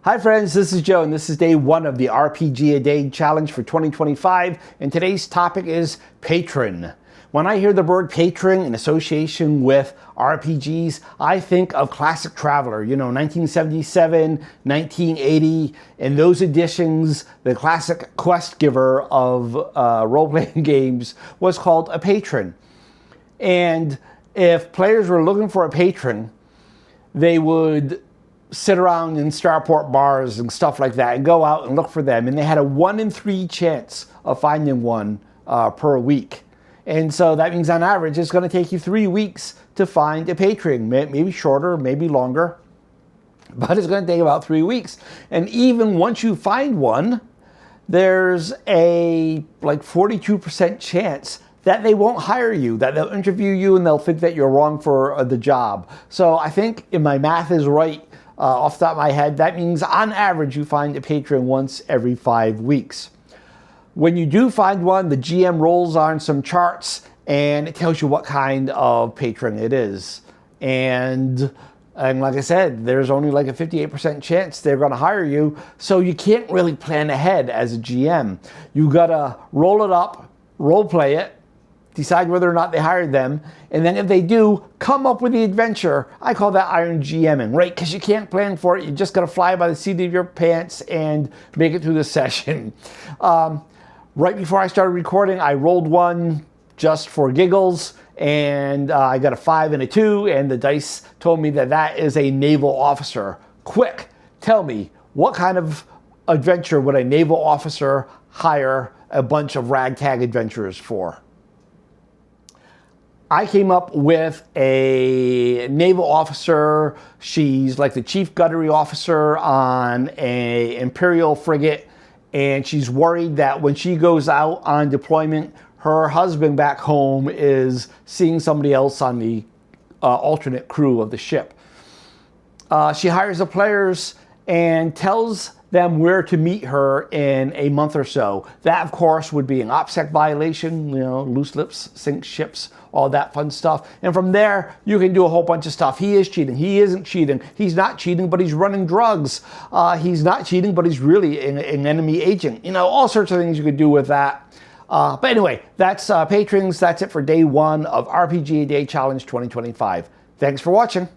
Hi friends, this is Joe and this is day one of the RPG a Day challenge for 2025, and today's topic is patron. When I hear the word patron in association with RPGs, I think of Classic Traveler, 1977, 1980, and those editions, the classic quest giver of role-playing games was called a patron. And if players were looking for a patron, they would sit around in starport bars and stuff like that and go out and look for them. And they had a 1 in 3 chance of finding one per week. And so that means on average, it's going to take you 3 weeks to find a patron. Maybe shorter, maybe longer, but it's going to take about 3 weeks. And even once you find one, there's a 42% chance that they won't hire you, that they'll interview you and they'll think that you're wrong for the job. So I think if my math is right, off the top of my head, that means on average you find a patron once every 5 weeks. When you do find one, the GM rolls on some charts and it tells you what kind of patron it is. And like I said, there's only like a 58% chance they're going to hire you, so you can't really plan ahead as a GM. You gotta roll it up, role play it, decide whether or not they hired them, and then if they do, come up with the adventure. I call that Iron GMing, right? Because you can't plan for it. You just got to fly by the seat of your pants and make it through the session. Right before I started recording, I rolled one just for giggles, and I got a 5 and a 2, and the dice told me that that is a naval officer. Quick, tell me, what kind of adventure would a naval officer hire a bunch of ragtag adventurers for? I came up with a naval officer. She's like the chief gunnery officer on an Imperial frigate, and she's worried that when she goes out on deployment, her husband back home is seeing somebody else on the alternate crew of the ship. She hires the players and tells them where to meet her in a month or so. That, of course, would be an OPSEC violation, loose lips, sink ships, all that fun stuff. And from there, you can do a whole bunch of stuff. He is cheating. He isn't cheating. He's not cheating, but he's running drugs. He's not cheating, but he's really an enemy agent. All sorts of things you could do with that. But anyway, that's patrons. That's it for day one of RPG a Day Challenge 2025. Thanks for watching.